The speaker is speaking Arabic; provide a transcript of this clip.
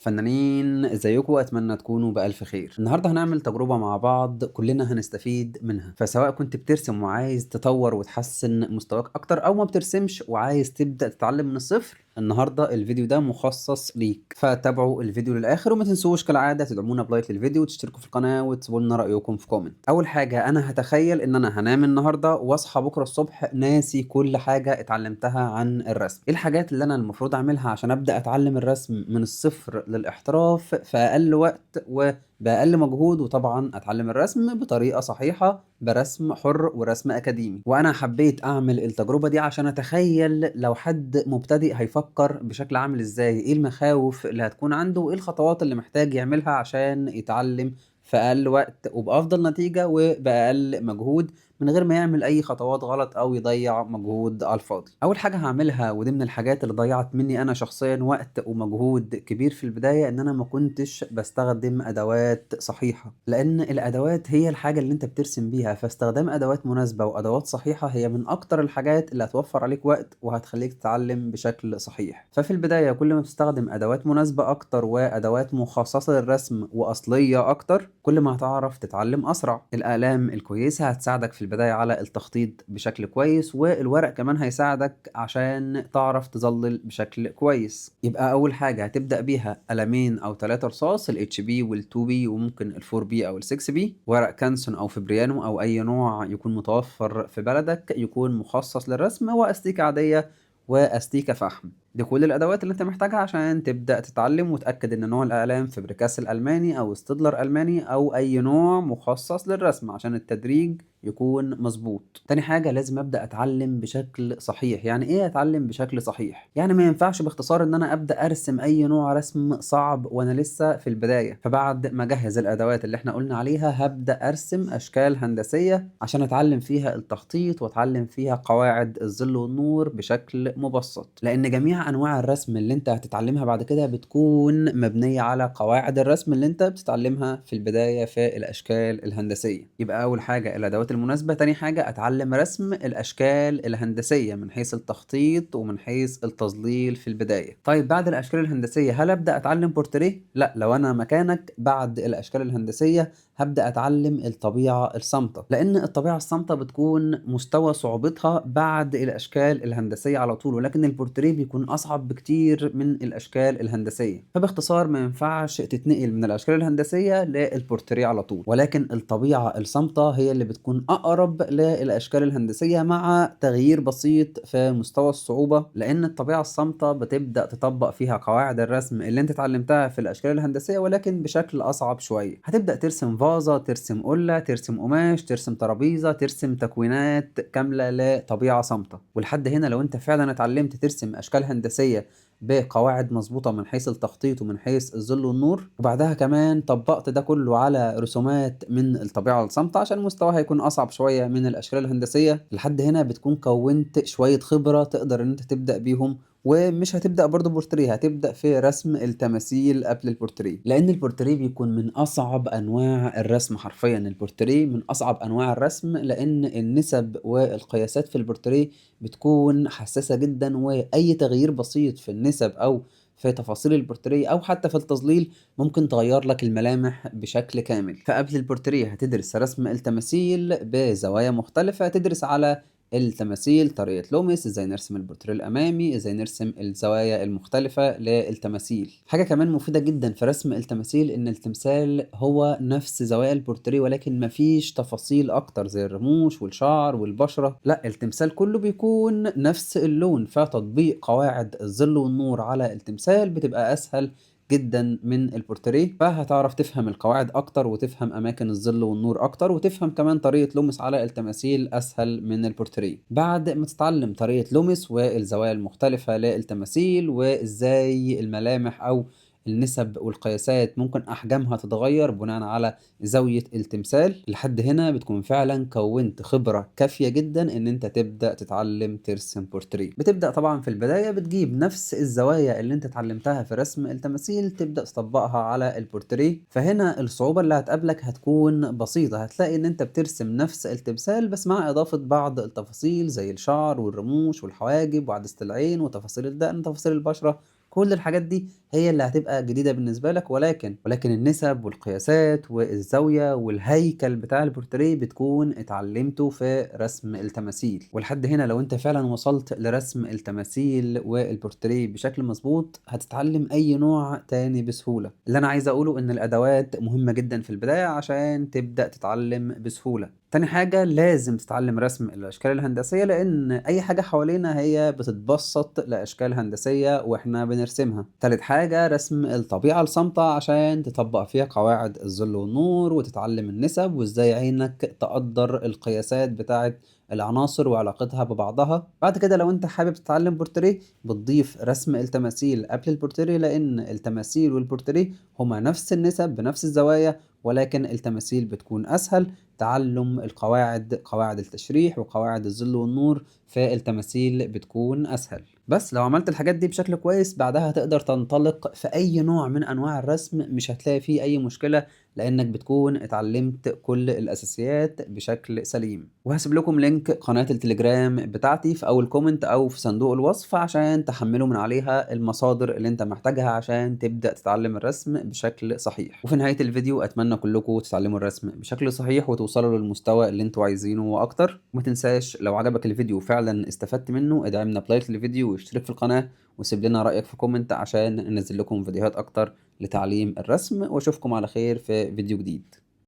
فنانين ازيكم، اتمنى تكونوا بالف خير. النهارده هنعمل تجربه مع بعض كلنا هنستفيد منها. فسواء كنت بترسم وعايز تطور وتحسن مستواك اكتر، او ما بترسمش وعايز تبدا تتعلم من الصفر، النهارده الفيديو ده مخصص ليك. فتابعوا الفيديو للاخر، وما تنسوش كالعاده تدعمونا بلايك للفيديو وتشتركوا في القناه وتسيبوا لنا رايكم في كومنت. اول حاجه، انا هتخيل ان انا هنام النهارده واصحى بكره الصبح ناسي كل حاجه اتعلمتها عن الرسم. ايه الحاجات اللي انا المفروض اعملها عشان ابدا اتعلم الرسم من الصفر للاحتراف في اقل وقت وباقل مجهود، وطبعا اتعلم الرسم بطريقه صحيحه برسم حر ورسم اكاديمي. وانا حبيت اعمل التجربه دي عشان اتخيل لو حد مبتدئ هيفكر بشكل عامل ازاي، ايه المخاوف اللي هتكون عنده، وايه الخطوات اللي محتاج يعملها عشان يتعلم في اقل وقت وبافضل نتيجه وباقل مجهود، من غير ما يعمل اي خطوات غلط او يضيع مجهود على الفاضي. اول حاجه هعملها، ودي من الحاجات اللي ضيعت مني انا شخصيا وقت ومجهود كبير في البدايه، ان انا ما كنتش بستخدم ادوات صحيحه. لان الادوات هي الحاجه اللي انت بترسم بيها، فاستخدام ادوات مناسبه وادوات صحيحه هي من اكتر الحاجات اللي هتوفر عليك وقت وهتخليك تتعلم بشكل صحيح. ففي البدايه كل ما تستخدم ادوات مناسبه اكتر وادوات مخصصه للرسم واصليه اكتر، كل ما هتعرف تتعلم اسرع. الاقلام الكويسه هتساعدك في البداية على التخطيط بشكل كويس، والورق كمان هيساعدك عشان تعرف تظلل بشكل كويس. يبقى أول حاجة هتبدأ بيها قلمين أو 3 رصاص، ال HB وال 2B وممكن ال 4B أو ال 6B، ورق كانسون أو فبريانو أو أي نوع يكون متوفر في بلدك يكون مخصص للرسم، وأستيكة عادية واستيكة فحم. دي كل الادوات اللي انت محتاجها عشان تبدا تتعلم. وتاكد ان نوع الاقلام فبريكاس الالماني او ستيدلر الماني او اي نوع مخصص للرسم عشان التدريج يكون مظبوط. تاني حاجة، لازم ابدا اتعلم بشكل صحيح. يعني ايه اتعلم بشكل صحيح؟ يعني ما ينفعش باختصار ان انا ابدا ارسم اي نوع رسم صعب وانا لسه في البداية. فبعد ما اجهز الادوات اللي احنا قلنا عليها، هبدا ارسم اشكال هندسية عشان اتعلم فيها التخطيط واتعلم فيها قواعد الظل والنور بشكل مبسط. لان جميع انواع الرسم اللي انت هتتعلمها بعد كده بتكون مبنية على قواعد الرسم اللي انت بتتعلمها في البداية في الاشكال الهندسية. يبقى اول حاجة الادوات المناسبة. تاني حاجة اتعلم رسم الاشكال الهندسية من حيث التخطيط ومن حيث التظليل في البداية. طيب بعد الاشكال الهندسية هل ابدا اتعلم بورتريه؟ لا، لو انا مكانك بعد الاشكال الهندسية هبدا اتعلم الطبيعة الصامتة، لان الطبيعة الصامتة بتكون مستوى صعوبتها بعد الاشكال الهندسية على طول، ولكن البورتريه بيكون اصعب بكتير من الاشكال الهندسية. فباختصار ما ينفعش تتنقل من الاشكال الهندسية للبورتريه على طول، ولكن الطبيعة الصامتة هي اللي بتكون اقرب للاشكال الهندسية مع تغيير بسيط في مستوى الصعوبة. لان الطبيعة الصامتة بتبدأ تطبق فيها قواعد الرسم اللي انت اتعلمتها في الاشكال الهندسية، ولكن بشكل اصعب شوية. هتبدأ ترسم فازة، ترسم قلة، ترسم قماش، ترسم ترابيزة، ترسم تكوينات كاملة لطبيعة صامتة. ولحد هنا لو انت فعلا اتعلمت ترسم اشكال هندسية بقواعد مظبوطة من حيث التخطيط ومن حيث الظل والنور، وبعدها كمان طبقت ده كله على رسومات من الطبيعة الصامتة عشان مستواها هيكون أصعب شوية من الأشكال الهندسية، لحد هنا بتكون كونت شوية خبرة تقدر إن أنت تبدأ بيهم. ومش هتبدأ برضو بورتريه، هتبدأ في رسم التماثيل قبل البورتريه، لأن البورتريه بيكون من أصعب أنواع الرسم. حرفيا البورتريه من أصعب أنواع الرسم، لأن النسب والقياسات في البورتريه بتكون حساسة جدا، وأي تغيير بسيط في النسب أو في تفاصيل البورتريه أو حتى في التظليل ممكن تغير لك الملامح بشكل كامل. فقبل البورتريه هتدرس رسم التماثيل بزوايا مختلفة، تدرس على التماثيل طريقة لوميس، ازاي نرسم البورتريه الامامي، ازاي نرسم الزوايا المختلفة للتماثيل. حاجة كمان مفيدة جدا في رسم التماثيل ان التمثال هو نفس زوايا البورتريه، ولكن مفيش تفاصيل اكتر زي الرموش والشعر والبشرة. لا، التمثال كله بيكون نفس اللون، فتطبيق قواعد الظل والنور على التمثال بتبقى اسهل جدا من البورتريه. فهتعرف تفهم القواعد اكتر وتفهم اماكن الظل والنور اكتر، وتفهم كمان طريقة لومس على التماثيل اسهل من البورتريه. بعد ما تتعلم طريقة لومس والزوايا المختلفة للتماثيل وازاي الملامح او النسب والقياسات ممكن احجامها تتغير بناء على زاوية التمثال، لحد هنا بتكون فعلا كونت خبرة كافية جدا ان انت تبدأ تتعلم ترسم بورتريه. بتبدأ طبعا في البداية بتجيب نفس الزوايا اللي انت اتعلمتها في رسم التماثيل تبدأ تطبقها على البورتريه. فهنا الصعوبة اللي هتقابلك هتكون بسيطة، هتلاقي ان انت بترسم نفس التمثال بس مع اضافة بعض التفاصيل زي الشعر والرموش والحواجب وعدسة العين وتفاصيل الدقن وتفاصيل البشرة كل الحاجات دي هي اللي هتبقى جديدة بالنسبة لك، ولكن النسب والقياسات والزاوية والهيكل بتاع البورتريه بتكون اتعلمته في رسم التماثيل. ولحد هنا لو انت فعلا وصلت لرسم التماثيل والبورتريه بشكل مظبوط هتتعلم اي نوع تاني بسهولة. اللي انا عايز اقوله ان الادوات مهمة جدا في البداية عشان تبدأ تتعلم بسهولة. تاني حاجة لازم تتعلم رسم الأشكال الهندسية، لأن أي حاجة حوالينا هي بتتبسط لأشكال هندسية وإحنا بنرسمها. تالت حاجة رسم الطبيعة الصامتة عشان تطبق فيها قواعد الظل والنور وتتعلم النسب وإزاي عينك تقدر القياسات بتاعة العناصر وعلاقتها ببعضها. بعد كده لو انت حابب تتعلم بورتريه بتضيف رسم التماثيل قبل البورتريه، لأن التماثيل والبورتريه هما نفس النسب بنفس الزوايا، ولكن التماثيل بتكون أسهل. تعلم قواعد التشريح وقواعد الظل والنور في التماثيل بتكون أسهل. بس لو عملت الحاجات دي بشكل كويس بعدها هتقدر تنطلق في أي نوع من أنواع الرسم، مش هتلاقي فيه أي مشكلة لأنك بتكون اتعلمت كل الأساسيات بشكل سليم. وهسيب لكم لينك قناة التليجرام بتاعتي في أول كومنت أو في صندوق الوصف عشان تحملوا من عليها المصادر اللي انت محتاجها عشان تبدأ تتعلم الرسم بشكل صحيح. وفي نهاية الفيديو أتمنى كلكم تتعلموا الرسم بشكل صحيح وتوصلوا للمستوى اللي انتوا عايزينه وأكتر. وما تنساش لو عجبك الفيديو فعلا استفدت منه ادعمنا بلايك للفيديو واشترك في القناة وسيب لنا رأيك في كومنت عشان ننزل لكم فيديوهات أكتر لتعليم الرسم. واشوفكم على خير في فيديو جديد.